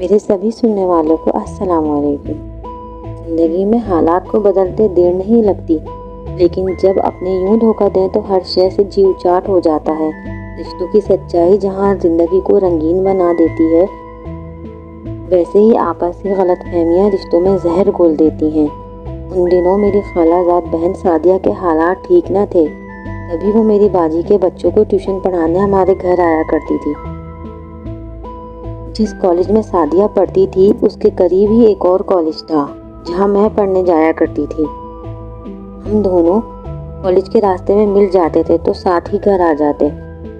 میرے سبھی سننے والوں کو السلام علیکم۔ زندگی میں حالات کو بدلتے دیر نہیں لگتی، لیکن جب اپنے یوں دھوکہ دیں تو ہر شے سے جی اچاٹ ہو جاتا ہے۔ رشتوں کی سچائی جہاں زندگی کو رنگین بنا دیتی ہے، ویسے ہی آپس کی غلط فہمیاں رشتوں میں زہر گھول دیتی ہیں۔ ان دنوں میری خالہ زاد بہن سعدیہ کے حالات ٹھیک نہ تھے، تبھی وہ میری باجی کے بچوں کو ٹیوشن پڑھانے ہمارے گھر آیا کرتی تھی۔ جس کالج میں سعدیہ پڑھتی تھی اس کے قریب ہی ایک اور کالج تھا جہاں میں پڑھنے جایا کرتی تھی۔ ہم دونوں کالج کے راستے میں مل جاتے تھے تو ساتھ ہی گھر آ جاتے۔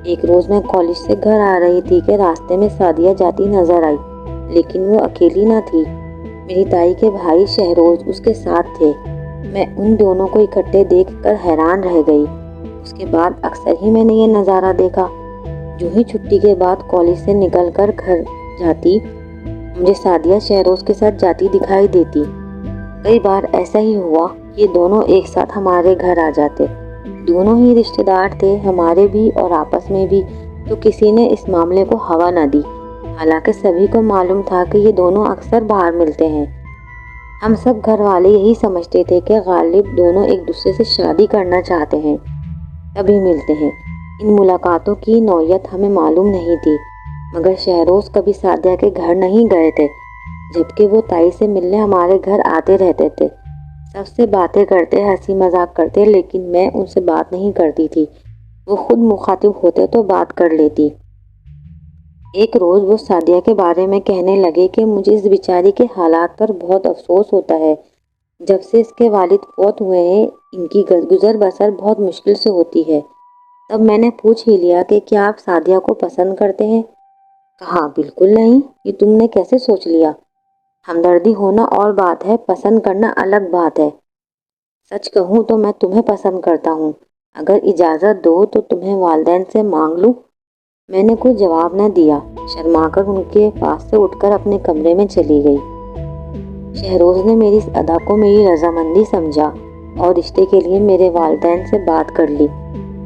ایک روز میں کالج سے گھر آ رہی تھی کہ راستے میں سعدیہ جاتی نظر آئی، لیکن وہ اکیلی نہ تھی، میری تائی کے بھائی شہروز اس کے ساتھ تھے۔ میں ان دونوں کو اکٹھے دیکھ کر حیران رہ گئی۔ اس کے بعد اکثر ہی میں نے یہ نظارہ دیکھا۔ جو ہی چھٹی کے بعد کالج سے نکل کر گھر جاتی، مجھے سعدیہ شہروز کے ساتھ جاتی دکھائی دیتی۔ کئی بار ایسا ہی ہوا کہ دونوں ایک ساتھ ہمارے گھر آ جاتے۔ دونوں ہی رشتہ دار تھے، ہمارے بھی اور آپس میں بھی، تو کسی نے اس معاملے کو ہوا نہ دی۔ حالانکہ سبھی کو معلوم تھا کہ یہ دونوں اکثر باہر ملتے ہیں۔ ہم سب گھر والے یہی سمجھتے تھے کہ غالب دونوں ایک دوسرے سے شادی کرنا چاہتے ہیں، تبھی ملتے ہیں۔ ان ملاقاتوں کی نوعیت ہمیں معلوم نہیں تھی، مگر شہروز کبھی سعدیہ کے گھر نہیں گئے تھے، جبکہ وہ تائی سے ملنے ہمارے گھر آتے رہتے تھے۔ سب سے باتیں کرتے، ہنسی مذاق کرتے، لیکن میں ان سے بات نہیں کرتی تھی۔ وہ خود مخاطب ہوتے تو بات کر لیتی۔ ایک روز وہ سعدیہ کے بارے میں کہنے لگے کہ مجھے اس بیچاری کے حالات پر بہت افسوس ہوتا ہے۔ جب سے اس کے والد فوت ہوئے ہیں، ان کی گزر بسر بہت مشکل سے ہوتی ہے۔ تب میں نے پوچھ ہی لیا کہ کیا آپ سعدیہ کو پسند کرتے ہیں؟ کہا بالکل نہیں، یہ تم نے کیسے سوچ لیا؟ ہمدردی ہونا اور بات ہے، پسند کرنا الگ بات ہے۔ سچ کہوں تو میں تمہیں پسند کرتا ہوں، اگر اجازت دو تو تمہیں والدین سے مانگ لوں۔ میں نے کوئی جواب نہ دیا، شرما کر ان کے پاس سے اٹھ کر اپنے کمرے میں چلی گئی۔ شہروز نے میری اس ادا کو میری رضامندی سمجھا اور رشتے کے لیے میرے والدین سے بات کر لی۔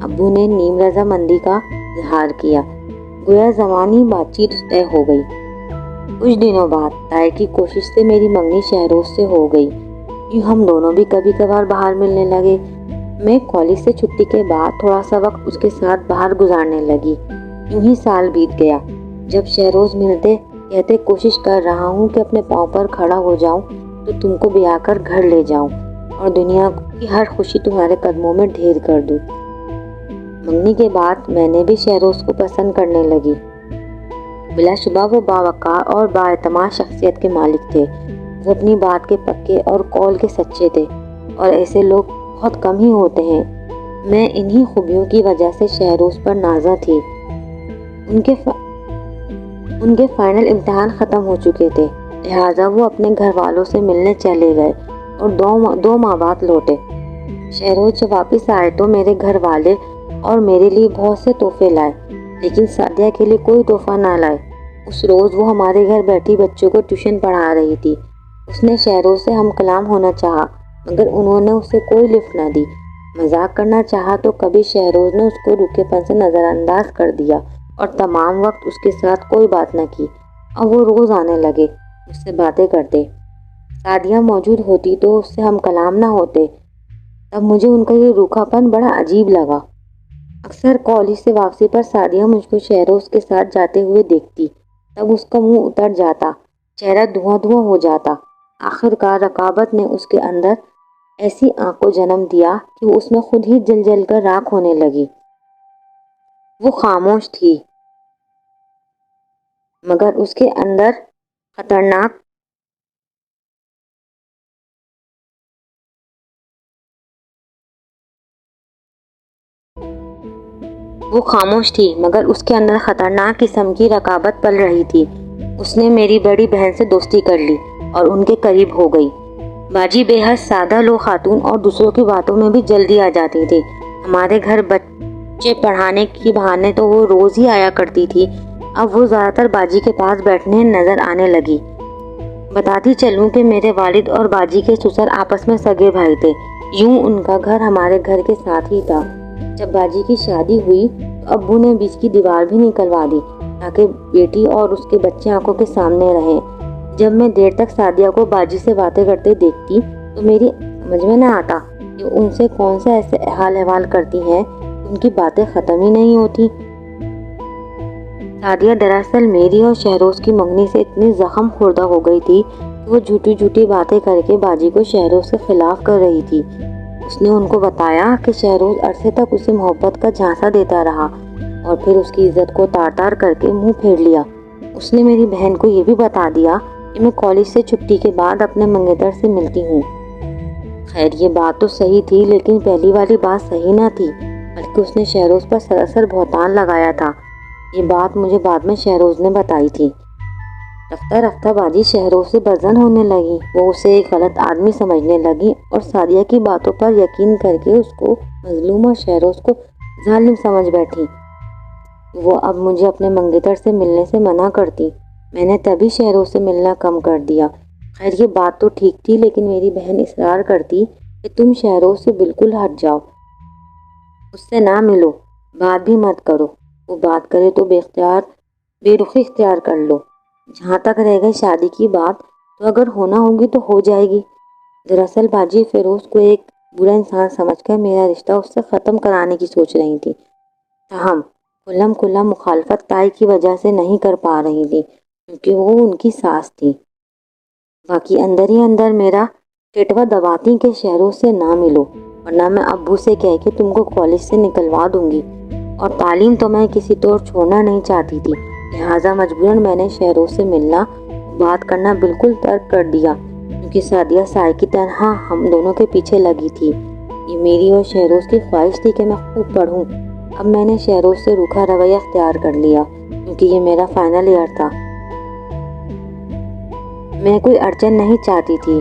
ابو نے نیم رضامندی کا اظہار کیا، گویا زمانی بات چیت طے ہو گئی۔ کچھ دنوں بعد تائی کی کوشش سے میری منگنی شہروز سے ہو گئی۔ یوں ہم دونوں بھی کبھی کبھار باہر ملنے لگے۔ میں کالج سے چھٹی کے بعد تھوڑا سا وقت اس کے ساتھ باہر گزارنے لگی۔ یوں ہی سال بیت گیا۔ جب شہروز ملتے، کہتے کوشش کر رہا ہوں کہ اپنے پاؤں پر کھڑا ہو جاؤں تو تم کو بیاہ کر گھر لے جاؤں اور دنیا کی ہر خوشی تمہارے قدموں میں ڈھیر کر دوں۔ منگنی کے بعد میں نے بھی شہروز کو پسند کرنے لگی۔ بلا شبہ وہ باوقار اور بااعتماد شخصیت کے مالک تھے۔ وہ اپنی بات کے پکے اور قول کے سچے تھے، اور ایسے لوگ بہت کم ہی ہوتے ہیں۔ میں انہی خوبیوں کی وجہ سے شہروز پر نازا تھی۔ ان کے فائنل امتحان ختم ہو چکے تھے، لہٰذا وہ اپنے گھر والوں سے ملنے چلے گئے اور دو ماہ بعد لوٹے۔ شہروز جب واپس آئے تو میرے گھر والے اور میرے لیے بہت سے تحفے لائے، لیکن سعدیہ کے لیے کوئی تحفہ نہ لائے۔ اس روز وہ ہمارے گھر بیٹھی بچوں کو ٹیوشن پڑھا رہی تھی۔ اس نے شہروز سے ہم کلام ہونا چاہا، مگر انہوں نے اسے کوئی لفٹ نہ دی۔ مذاق کرنا چاہا تو کبھی شہروز نے اس کو روکھے پن سے نظر انداز کر دیا اور تمام وقت اس کے ساتھ کوئی بات نہ کی۔ اب وہ روز آنے لگے، اس سے باتیں کرتے۔ سعدیہ موجود ہوتی تو اس سے ہم کلام نہ ہوتے۔ تب مجھے ان کا یہ روکھا پن بڑا عجیب لگا۔ اکثر کالج سے واپسی پر سعدیہ مجھ کو شہروز کے ساتھ جاتے ہوئے دیکھتی، تب اس کا منہ اتر جاتا، چہرہ دھواں دھواں ہو جاتا۔ آخر کار رقابت نے اس کے اندر ایسی آنکھ کو جنم دیا کہ وہ اس میں خود ہی جل جل کر راکھ ہونے لگی۔ وہ خاموش تھی، مگر اس کے اندر خطرناک قسم کی رقابت پل رہی تھی۔ اس نے میری بڑی بہن سے دوستی کر لی اور ان کے قریب ہو گئی۔ باجی بے حد سادہ لو خاتون اور دوسروں کی باتوں میں بھی جلدی آ جاتی تھی۔ ہمارے گھر بچے پڑھانے کے بہانے تو وہ روز ہی آیا کرتی تھی۔ اب وہ زیادہ تر باجی کے پاس بیٹھنے نظر آنے لگی۔ بتاتی چلوں کہ میرے والد اور باجی کے سسر آپس میں سگے بھائی تھے، یوں ان کا گھر ہمارے گھر کے ساتھ ہی تھا۔ جب باجی کی شادی ہوئی تو ابو نے بیچ کی دیوار بھی نکلوا دی۔ تاکہ بیٹی اور اس کے بچے آنکھوں کے سامنے رہیں۔ جب میں دیر تک سعدیہ کو باجی سے باتیں کرتے دیکھتی تو میری سمجھ میں نہ آتا کہ ان سے کون سا ایسے حال احوال کرتی ہیں، ان کی باتیں ختم ہی نہیں ہوتی۔ سعدیہ دراصل میری اور شہروز کی منگنی سے اتنی زخم خوردہ ہو گئی تھی کہ وہ جھوٹی جھوٹی باتیں کر کے باجی کو شہروز کے خلاف کر رہی تھی۔ اس نے ان کو بتایا کہ شہروز عرصے تک اسے محبت کا جھانسا دیتا رہا اور پھر اس کی عزت کو تار تار کر کے منہ پھیر لیا۔ اس نے میری بہن کو یہ بھی بتا دیا کہ میں کالج سے چھٹی کے بعد اپنے منگیتر سے ملتی ہوں۔ خیر یہ بات تو صحیح تھی، لیکن پہلی والی بات صحیح نہ تھی، بلکہ اس نے شہروز پر سراسر بہتان لگایا تھا۔ یہ بات مجھے بعد میں شہروز نے بتائی تھی۔ رفتہ رفتہ باجی شہروز سے بدظن ہونے لگی۔ وہ اسے ایک غلط آدمی سمجھنے لگی اور سعدیہ کی باتوں پر یقین کر کے اس کو مظلوم اور شہروز کو ظالم سمجھ بیٹھی۔ وہ اب مجھے اپنے منگیتر سے ملنے سے منع کرتی۔ میں نے تبھی شہروز سے ملنا کم کر دیا۔ خیر یہ بات تو ٹھیک تھی، لیکن میری بہن اصرار کرتی کہ تم شہروز سے بالکل ہٹ جاؤ، اس سے نہ ملو، بات بھی مت کرو۔ وہ بات کرے تو بے رخی اختیار کر لو۔ جہاں تک رہ گئی شادی کی بات، تو اگر ہونا ہوگی تو ہو جائے گی۔ دراصل باجی فیروز کو ایک برا انسان سمجھ کر میرا رشتہ اس سے ختم کرانے کی سوچ رہی تھی۔ تاہم کھلا مخالفت تائی کی وجہ سے نہیں کر پا رہی تھی، کیونکہ وہ ان کی ساس تھی۔ باقی اندر ہی اندر میرا ٹیٹوا دباتی کہ شہروز سے نہ ملو، ورنہ میں ابو سے کہہ کے تم کو کالج سے نکلوا دوں گی، اور تعلیم تو میں کسی طور چھوڑنا نہیں چاہتی تھی۔ لہٰذا مجبوراً میں نے شہروز سے ملنا، بات کرنا بالکل ترک کر دیا، کیونکہ سعدیہ سائے کی طرح ہم دونوں کے پیچھے لگی تھی۔ یہ میری اور شہروز کی خواہش تھی کہ میں خوب پڑھوں۔ اب میں نے شہروز سے روکھا رویہ اختیار کر لیا، کیونکہ یہ میرا فائنل ایئر تھا۔ میں کوئی اڑچن نہیں چاہتی تھی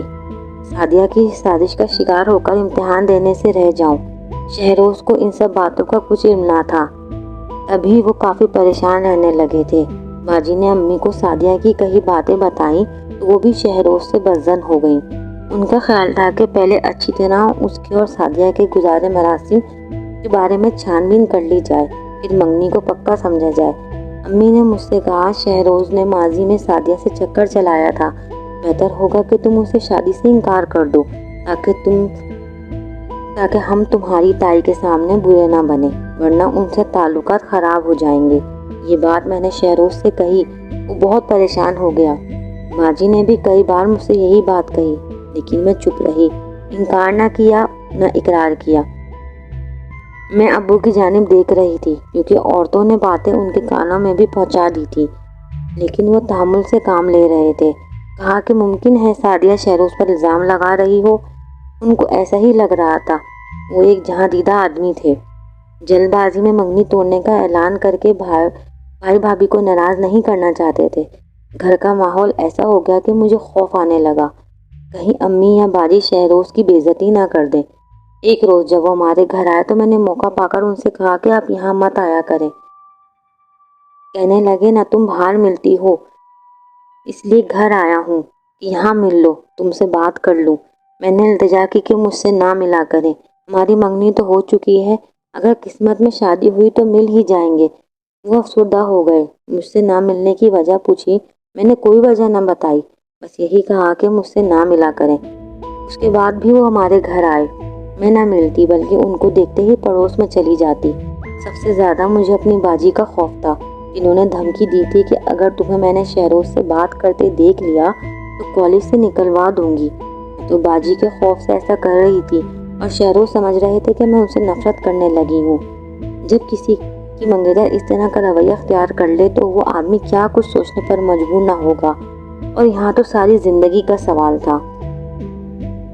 سعدیہ کی سازش کا شکار ہو کر امتحان دینے سے رہ جاؤں۔ شہروز کو ان سب باتوں کا کچھ علم نہ تھا، تبھی وہ کافی پریشان رہنے لگے تھے۔ باجی نے امی کو سعدیہ کی کئی باتیں بتائیں تو وہ بھی شہروز سے بدظن ہو گئیں۔ ان کا خیال تھا کہ پہلے اچھی طرح اس کے اور سعدیہ کے گزارے مراسم کے بارے میں چھان بین کر لی جائے، پھر منگنی کو پکا سمجھا جائے۔ امی نے مجھ سے کہا، شہروز نے ماضی میں سعدیہ سے چکر چلایا تھا، بہتر ہوگا کہ تم اسے شادی سے انکار کر دو، تاکہ ہم تمہاری تائی کے سامنے برے نہ بنے، ورنہ ان سے تعلقات خراب ہو جائیں گے۔ یہ بات میں نے شہروز سے کہی، وہ بہت پریشان ہو گیا۔ باجی نے بھی کئی بار مجھ سے یہی بات کہی، لیکن میں چپ رہی، انکار نہ کیا نہ اقرار کیا۔ میں ابو کی جانب دیکھ رہی تھی، کیونکہ عورتوں نے باتیں ان کے کانوں میں بھی پہنچا دی تھی، لیکن وہ تحمل سے کام لے رہے تھے۔ کہا کہ ممکن ہے سعدیہ شہروز پر الزام لگا رہی ہو۔ ان کو ایسا ہی لگ رہا تھا، وہ ایک جہاں دیدہ آدمی تھے۔ جلد بازی میں منگنی توڑنے کا اعلان کر کے بھائی بھابھی کو ناراض نہیں کرنا چاہتے تھے۔ گھر کا ماحول ایسا ہو گیا کہ مجھے خوف آنے لگا، کہیں امی یا باجی شہروز کی بے عزتی نہ کر دیں۔ ایک روز جب وہ ہمارے گھر آئے تو میں نے موقع پا کر ان سے کہا کہ آپ یہاں مت آیا کریں۔ کہنے لگے، نہ تم باہر ملتی ہو، اس لیے گھر آیا ہوں کہ یہاں مل لو، تم سے بات کر لوں۔ میں نے التجا کی کہ مجھ سے نہ ملا کریں، ہماری منگنی تو ہو چکی ہے، اگر قسمت میں شادی ہوئی تو مل ہی جائیں گے۔ وہ افسردہ ہو گئے۔ مجھ سے نہ ملنے کی وجہ پوچھی، میں نے کوئی وجہ نہ بتائی، بس یہی کہا کہ مجھ سے نہ ملا کریں۔ اس کے بعد بھی وہ ہمارے گھر آئے، میں نہ ملتی، بلکہ ان کو دیکھتے ہی پڑوس میں چلی جاتی۔ سب سے زیادہ مجھے اپنی باجی کا خوف تھا، جنہوں نے دھمکی دی تھی کہ اگر تمہیں میں نے شہروز سے بات کرتے دیکھ لیا تو کالج سے نکلوا دوں گی۔ تو باجی کے خوف سے ایسا کر رہی تھی، اور شہروز سمجھ رہے تھے کہ میں ان سے نفرت کرنے لگی ہوں۔ جب کسی کی منگیتر اس طرح کا رویہ اختیار کر لے تو وہ آدمی کیا کچھ سوچنے پر مجبور نہ ہوگا، اور یہاں تو ساری زندگی کا سوال تھا۔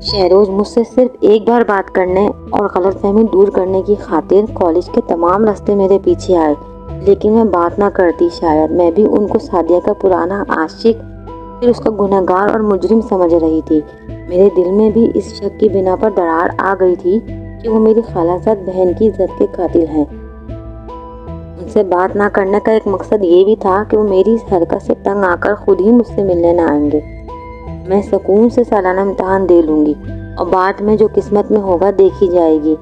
شہروز مجھ سے صرف ایک بار بات کرنے اور غلط فہمی دور کرنے کی خاطر کالج کے تمام راستے میرے پیچھے آئے، لیکن میں بات نہ کرتی۔ شاید میں بھی ان کو سعدیہ کا پرانا عاشق، پھر اس کا گنہگار اور مجرم سمجھ رہی تھی۔ میرے دل میں بھی اس شک کی بنا پر دراڑ آ گئی تھی کہ وہ میری خالہ زاد بہن کی عزت کے قاتل ہیں۔ ان سے بات نہ کرنے کا ایک مقصد یہ بھی تھا کہ وہ میری اس حرکت سے تنگ آ کر خود ہی مجھ سے ملنے نہ آئیں گے۔ میں سکون سے سالانہ امتحان دے لوں گی، اور بعد میں جو قسمت میں ہوگا دیکھی جائے گی۔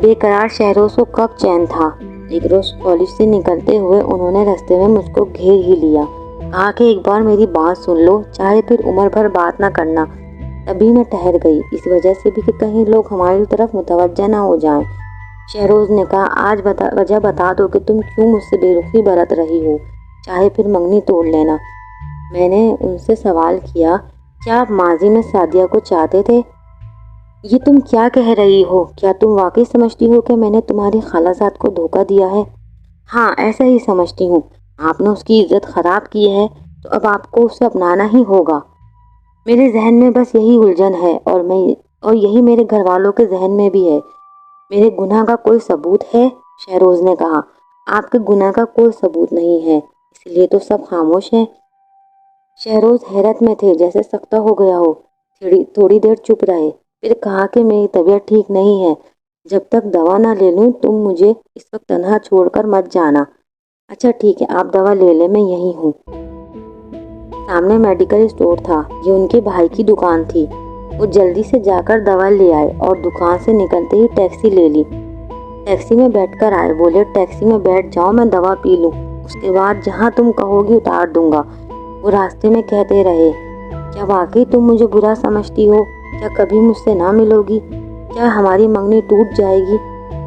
بے قرار شہروز کو کب چین تھا ایک روز کالج سے نکلتے ہوئے انہوں نے راستے میں مجھ کو گھیر ہی لیا، کہا کہ ایک بار میری بات سن لو، چاہے پھر عمر بھر بات نہ کرنا۔ تبھی میں ٹھہر گئی، اس وجہ سے بھی کہ کہیں لوگ ہماری طرف متوجہ نہ ہو جائیں۔ شہروز نے کہا، آج وجہ بتا دو کہ تم کیوں مجھ سے بے رخی برت رہی ہو، چاہے پھر منگنی توڑ لینا۔ میں نے ان سے سوال کیا، کیا آپ ماضی میں سعدیہ کو چاہتے تھے؟ یہ تم کیا کہہ رہی ہو؟ کیا تم واقعی سمجھتی ہو کہ میں نے تمہاری خالہ زاد کو دھوکہ دیا ہے؟ ہاں، ایسا ہی سمجھتی ہوں۔ آپ نے اس کی عزت خراب کی ہے تو اب آپ کو اسے اپنانا ہی ہوگا۔ میرے ذہن میں بس یہی الجھن ہے، اور یہی میرے گھر والوں کے ذہن میں بھی ہے۔ میرے گناہ کا کوئی ثبوت ہے؟ شہروز نے کہا، آپ کے گناہ کا کوئی ثبوت نہیں ہے، اس لیے تو سب خاموش ہیں۔ شہروز حیرت میں تھے، جیسے سکتہ ہو گیا ہو۔ تھوڑی دیر چپ رہے، پھر کہا کہ میری طبیعت ٹھیک نہیں ہے، جب تک دوا نہ لے لوں تم مجھے اس وقت تنہا چھوڑ کر مت جانا۔ اچھا ٹھیک ہے، آپ دوا لے لیں، میں یہیں ہوں۔ سامنے میڈیکل اسٹور تھا، یہ ان کے بھائی کی دکان تھی۔ وہ جلدی سے جا کر دوا لے آئے اور دکان سے نکلتے ہی ٹیکسی لے لی۔ ٹیکسی میں بیٹھ کر آئے، بولے ٹیکسی میں بیٹھ جاؤ، میں دوا پی لوں، اس کے بعد جہاں تم کہو گی اتار دوں گا۔ وہ راستے میں کہتے رہے، کیا واقعی تم مجھے برا سمجھتی ہو؟ کیا کبھی مجھ سے نہ ملو گی؟ کیا ہماری منگنی ٹوٹ جائے گی؟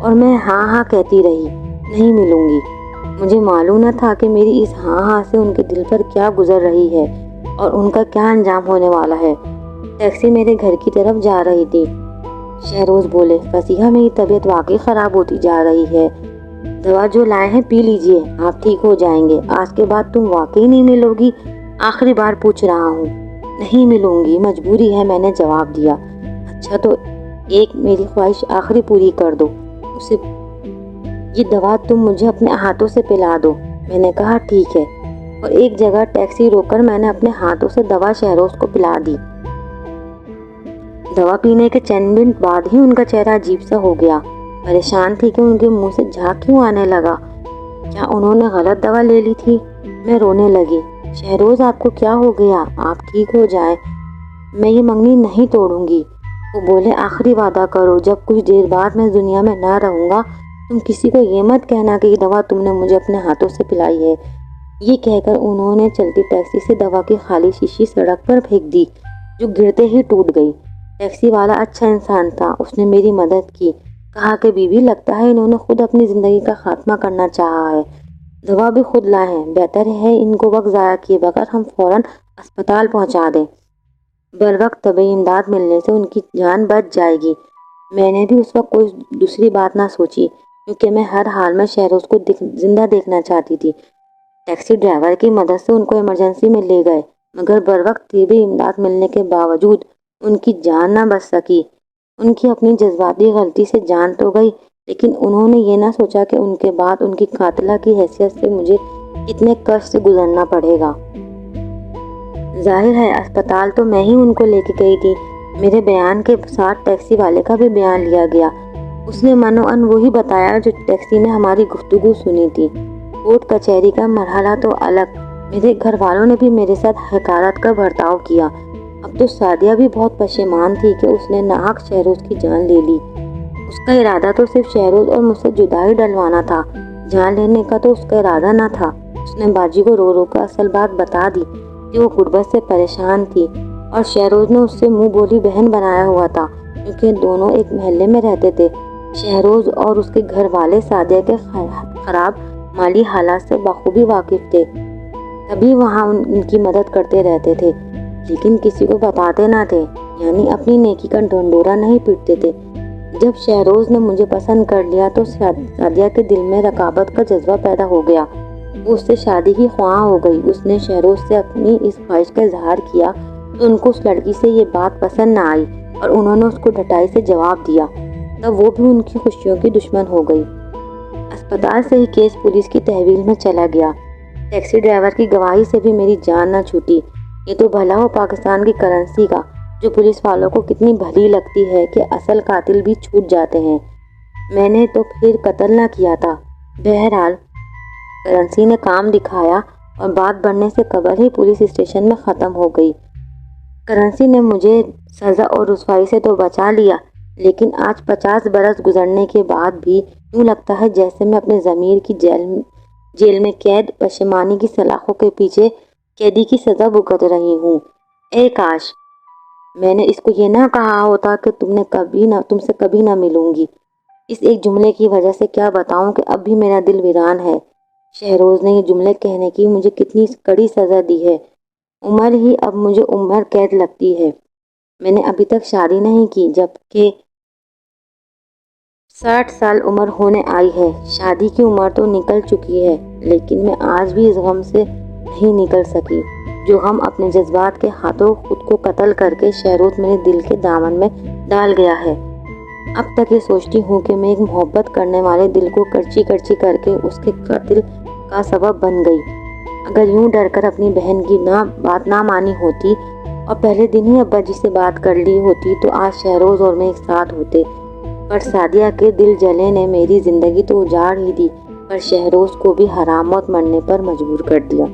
اور میں ہاں ہاں کہتی رہی، نہیں ملوں گی۔ مجھے معلوم نہ تھا کہ میری اس ہاں ہاں سے ان کے دل پر کیا گزر رہی ہے اور ان کا کیا انجام ہونے والا ہے۔ ٹیکسی میرے گھر کی طرف جا رہی تھی۔ شہروز بولے، فصیحہ میری طبیعت واقعی خراب ہوتی جا رہی ہے، دوا جو لائے ہیں پی لیجئے، آپ ٹھیک ہو جائیں گے۔ آج کے بعد تم واقعی نہیں ملو گی؟ آخری بار پوچھ رہا ہوں۔ نہیں ملوں گی، مجبوری ہے، میں نے جواب دیا۔ اچھا تو ایک میری خواہش آخری پوری کر دو، یہ دوا تم مجھے اپنے ہاتھوں سے پلا دو۔ میں نے کہا ٹھیک ہے، اور ایک جگہ ٹیکسی روک کر میں نے اپنے ہاتھوں سے دوا شہروز کو پلا دی۔ دوا پینے کے چند منٹ بعد ہی ان کا چہرہ عجیب سا ہو گیا، پریشان تھی کہ ان کے منہ سے جھاگ کیوں آنے لگا۔ کیا انہوں نے غلط دوا لے لی تھی؟ میں رونے لگی۔ شہروز آپ کو کیا ہو گیا؟ آپ ٹھیک ہو جائیں، میں یہ منگنی نہیں توڑوں گی۔ وہ بولے، آخری وعدہ کرو، جب کچھ دیر بعد میں دنیا میں نہ رہوں گا تم کسی کو یہ مت کہنا کہ یہ دوا تم نے مجھے اپنے ہاتھوں سے پلائی ہے۔ یہ کہہ کر انہوں نے چلتی ٹیکسی سے دوا کی خالی شیشی سڑک پر پھینک دی، جو گرتے ہی ٹوٹ گئی۔ ٹیکسی والا اچھا انسان تھا، اس نے میری مدد کی، کہا کہ بی بی، لگتا ہے انہوں نے خود اپنی زندگی کا خاتمہ کرنا چاہا ہے، دوا بھی خود لائے ہیں، بہتر ہے ان کو وقت ضائع کیے بغیر ہم فوراً اسپتال پہنچا دیں، بروقت طبی امداد ملنے سے ان کی جان بچ جائے گی۔ میں نے بھی اس وقت کوئی دوسری بات نہ سوچی، کیونکہ میں ہر حال میں شہروز کو زندہ دیکھنا چاہتی تھی۔ ٹیکسی ڈرائیور کی مدد سے ان کو ایمرجنسی میں لے گئے، مگر بروقت طبی امداد ملنے کے باوجود ان کی جان نہ بچ سکی۔ ان کی اپنی جذباتی غلطی سے جان تو گئی، لیکن انہوں نے یہ نہ سوچا کہ ان کے بعد ان کی قاتلہ کی حیثیت سے مجھے کتنے کشٹ سے گزرنا پڑے گا۔ ظاہر ہے اسپتال تو میں ہی ان کو لے کے گئی تھی۔ میرے بیان کے ساتھ ٹیکسی والے کا بھی بیان لیا گیا۔ اس نے منوعن وہی بتایا جو ٹیکسی میں ہماری گفتگو سنی تھی۔ کورٹ کچہری کا مرحلہ تو الگ، میرے گھر والوں نے بھی میرے ساتھ حقارت کا برتاؤ کیا۔ اب تو سعدیہ بھی بہت پشیمان تھی کہ اس نے ناحق شہروز کی جان لے لی۔ اس کا ارادہ تو صرف شہروز اور مجھ سے جدائی ڈلوانا تھا، جان لینے کا تو اس کا ارادہ نہ تھا۔ اس نے باجی کو رو رو کر اصل بات بتا دی کہ وہ غربت سے پریشان تھی، اور شہروز نے اس سے منہ بولی بہن بنایا ہوا تھا، کیونکہ دونوں ایک محلے میں رہتے تھے۔ شہروز اور اس کے گھر والے سعدیہ کے خراب مالی حالات سے بخوبی واقف تھے، تبھی وہاں ان کی مدد کرتے رہتے تھے، لیکن کسی کو بتاتے نہ تھے، یعنی اپنی نیکی کا ڈھنڈورا نہیں پیٹتے تھے۔ جب شہروز نے مجھے پسند کر لیا تو سعدیہ کے دل میں رقابت کا جذبہ پیدا ہو گیا، وہ اس سے شادی کی خواہاں ہو گئی۔ اس نے شہروز سے اپنی اس خواہش کا اظہار کیا تو ان کو اس لڑکی سے یہ بات پسند نہ آئی، اور انہوں نے اس کو ڈٹائی سے جواب دیا، تب وہ بھی ان کی خوشیوں کی دشمن ہو گئی۔ اسپتال سے ہی کیس پولیس کی تحویل میں چلا گیا۔ ٹیکسی ڈرائیور کی گواہی سے بھی میری جان نہ چھوٹی۔ یہ تو بھلا ہو پاکستان کی کرنسی کا، جو پولیس والوں کو کتنی بھلی لگتی ہے کہ اصل قاتل بھی چھوٹ جاتے ہیں۔ میں نے تو پھر قتل نہ کیا تھا۔ بہرحال کرنسی نے کام دکھایا اور بات بڑھنے سے قبل ہی پولیس اسٹیشن میں ختم ہو گئی۔ کرنسی نے مجھے سزا اور رسوائی سے تو بچا لیا، لیکن آج 50 برس گزرنے کے بعد بھی یوں لگتا ہے جیسے میں اپنے ضمیر کی جیل میں قید پشیمانی کی سلاخوں کے پیچھے قیدی کی سزا بھگت رہی ہوں۔ اے کاش میں نے اس کو یہ نہ کہا ہوتا کہ تم سے کبھی نہ ملوں گی۔ اس ایک جملے کی وجہ سے کیا بتاؤں کہ اب بھی میرا دل ویران ہے۔ شہروز نے یہ جملے کہنے کی مجھے کتنی کڑی سزا دی ہے۔ عمر ہی اب مجھے عمر قید لگتی ہے۔ میں نے ابھی تک شادی نہیں کی جبکہ 60 سال عمر ہونے آئی ہے۔ شادی کی عمر تو نکل چکی ہے لیکن میں آج بھی اس غم سے نہیں نکل سکی جو غم اپنے جذبات کے ہاتھوں خود کو قتل کر کے شہروز میرے دل کے دامن میں ڈال گیا ہے۔ اب تک یہ سوچتی ہوں کہ میں ایک محبت کرنے والے دل کو کرچی کرچی کر کے اس کے قتل کا سبب بن گئی۔ اگر یوں ڈر کر اپنی بہن کی بات نہ مانی ہوتی اور پہلے دن ہی ابا جی سے بات کر لی ہوتی تو آج شہروز اور میں ایک ساتھ ہوتے۔ پر سعدیہ کے دل جلے نے میری زندگی تو اجاڑ ہی دی پر شہروز کو بھی حرام موت مرنے پر مجبور کر دیا۔